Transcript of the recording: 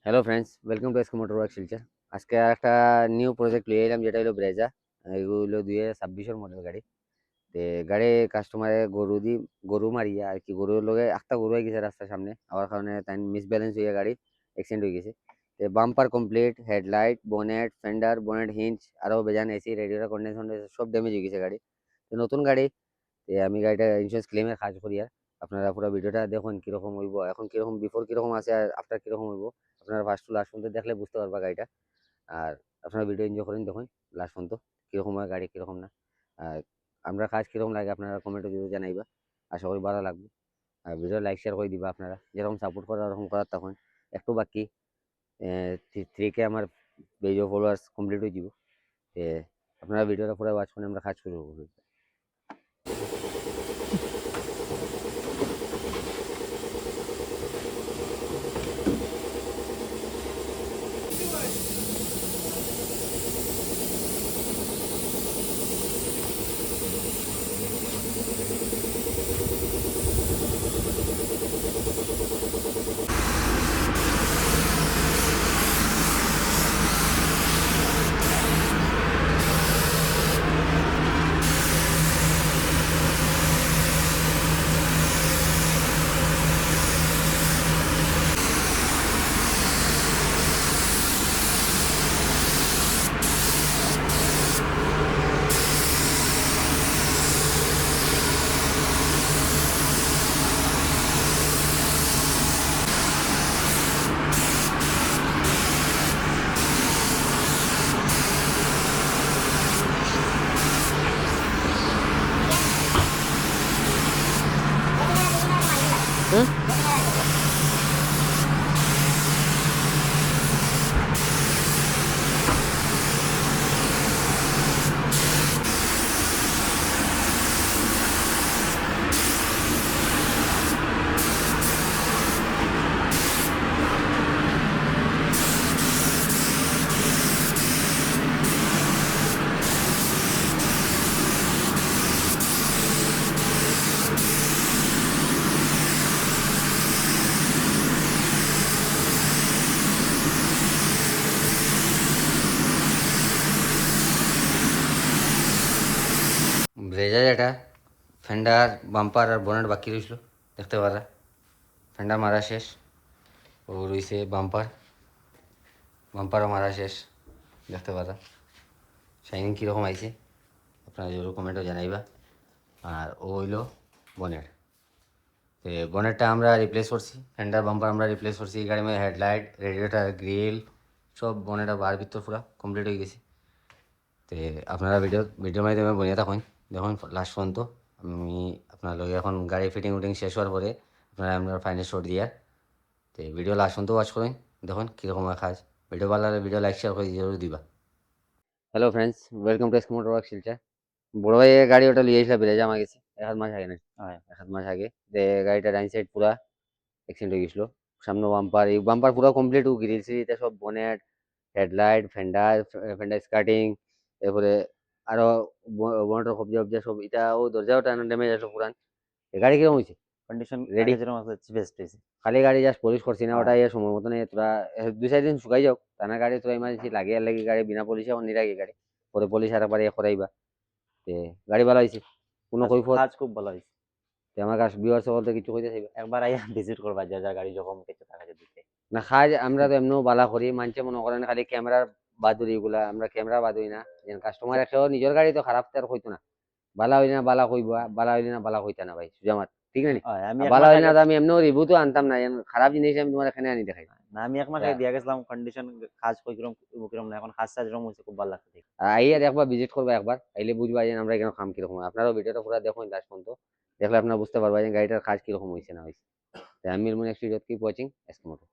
Hello friends, welcome to SK motor work Silchar. আজকে একটা new project লিয়ে এলাম, যেটা হলো ব্রেজা। এগুলো 2026-এর মডেল গাড়ি। তে গাড়ি কাস্টমারে গরু মারিয়া আর কি, গরুর লগে একটা গরু হয়ে গেছে রাস্তার সামনে, আমার কারণে তাই মিস ব্যালেন্স হয়ে গাড়ি অ্যাক্সিডেন্ট হয়ে গেছে। তে bumper complete, headlight, bonnet, Fender, bonnet hinge, আরও বেজান এসি, রেডিওটার কন্ডিশন সব ড্যামেজ হয়ে গেছে গাড়ি। তো নতুন গাড়ি, আমি গাড়িটা ইন্স্যুরেন্স ক্লেমের কাজ করি। আর আপনারা পুরো ভিডিওটা দেখুন কিরকম হইব, এখন কিরকম বিফোর কিরকম আছে আর আফটার কিরকম হইব। আপনারা ফার্স্ট টু লাস্ট পর্যন্ত দেখলে বুঝতে পারবা গাড়িটা। আর আপনারা ভিডিও এনজয় করেন, দেখুন লাস্ট পর্যন্ত কিরকম হয় গাড়ি, কিরকম না। আর আমরা কাজ কিরকম লাগে আপনারা কমেন্টে যদি জানাইবা, আশা করি ভালো লাগবে। আর ভিডিও লাইক শেয়ার করে দিবা, আপনারা যেরকম সাপোর্ট করার ওরকম করার। তখন একটু বাকি 3K আমার পেজও ফলোয়ার্স কমপ্লিট হয়ে যাব। আপনারা ভিডিওটা পুরো ওয়াচ করে আমরা কাজ শুরু করবো। ব্রেজা যেটা, ফেন্ডার, বাম্পার আর বনেট বাকি রইছিল, দেখতে পারা। ফেন্ডার মারা শেষ, ও রইছে বাম্পার, বাম্পারও মারা শেষ, দেখতে পারা। শাইনিং কীরকম আইছে আপনারা জরুর কমেন্টও জানাইবা। আর ও হইল বনেট। বনেটটা আমরা রিপ্লেস করছি, ফেন্ডার বাম্পার আমরা রিপ্লেস করছি। এই গাড়ির মধ্যে হেডলাইট, রেডিয়েটার, গ্রিল সব বনেটা বার ভিতর পুরা কমপ্লিট হয়ে গেছে। তো আপনারা ভিডিওর মাধ্যমে বনিয়ে থাকুন, দেখুন লাস্ট পর্যন্ত। আমি আপনার লগে এখন গাড়ি ফিটিং উটিং শেষ হওয়ার পরে আপনারা আমরা ফাইনাল শট দিয়ার। তো ভিডিও লাস্ট পর্যন্ত ওয়াচ করুন, দেখুন কীরকম কাজ। ভিডিও ভালো লাগলে ভিডিও লাইক শেয়ার করে জরুর দিবা। Hello friends, welcome to SK motor work Silchar. বড় ভাই গাড়ি ওটা লিয়ে এসে বেড়ে জামা গেছে এক মাস আগে না, হ্যাঁ এক মাস আগে। যে গাড়িটা ডাইন সাইড পুরা অ্যাক্সিডেন্ট হয়ে গেছিলো। সামনে বাম্পার, এই বাম্পার পুরো কমপ্লিট, গ্রিল সিল এটা সব, বনেট, হেডলাইট, ফেন্ডার, ফেন্ডার স্কার্টিং, এরপরে আরো বনেটের কবজা অবজা সব, এটা ও দরজাও টানা ড্যামেজ আছে পুরান। এ গাড়ি কিরকম হয়েছে কন্ডিশন রেডি? আগে যেরকম আছে বেস্ট হয়েছে। খালি গাড়ি জাস্ট পলিশ করছি না, ওটা হ্যাঁ, সময় মতো নেই তোরা। 2-4 দিন শুকাই যাও, টানা গাড়ি তোরা ইমার্জেন্সি লাগে আর লাগে গাড়ি বিনা পলিশে এখন নিরাগে গাড়ি, পরে পলিশ আর একবার করাইবা। তে গাড়ি ভালো হয়েছে, কোনো কাজ কৈফত? কাজ খুব ভালো হয়েছে। আমার কাছে ভিউয়ার্স বলতে কিছু কইতে চাইবা? একবার আইয়া ভিজিট করবা, যা যা গাড়ি যখন কিছু টাকা দিতে। না কাজ আমরা তো এমনিও বালা করি, মানছে মনে করেন খালি ক্যামেরার বাদুরি এগুলা, আমরা ক্যামেরা বাদুরি না। যেন কাস্টমার একটাও নিজের গাড়ি তো খারাপ তার কইতো না, বালা হইলে না বালা কইবা, বালা হইলে না বালা কইতা না ভাই সুজামাত, ঠিক না নি? আমি আর এক বালা মাস হইলে আগে না তো আমি এমনিও রিভিউ তো আনতাম না, খারাপ জিনিস আমি তোমার এখানে আনি দেখাই। না, আমি এক মাস আগে দিয়া গেছিলাম কন্ডিশন, কাজ কই কিরকম কিরকম না, এখন কাজ সাজ রকম হয়েছে, খুব ভালো লাগছে দেখে। আর আইয়া দেখবা, ভিজিট করবা একবার, আইলে বুঝবা যে আমরা এখানে কাম কিরকম হয়। আপনারাও ভিডিওটা পুরো দেখুন লাস্ট পর্যন্ত, দেখলে আপনারা বুঝতে পারবা যে গাড়িটার কাজ কিরকম হয়েছে না হয়েছে। আমি নেক্সট ভিডিও কিপ ওয়াচিং এসকমোটো।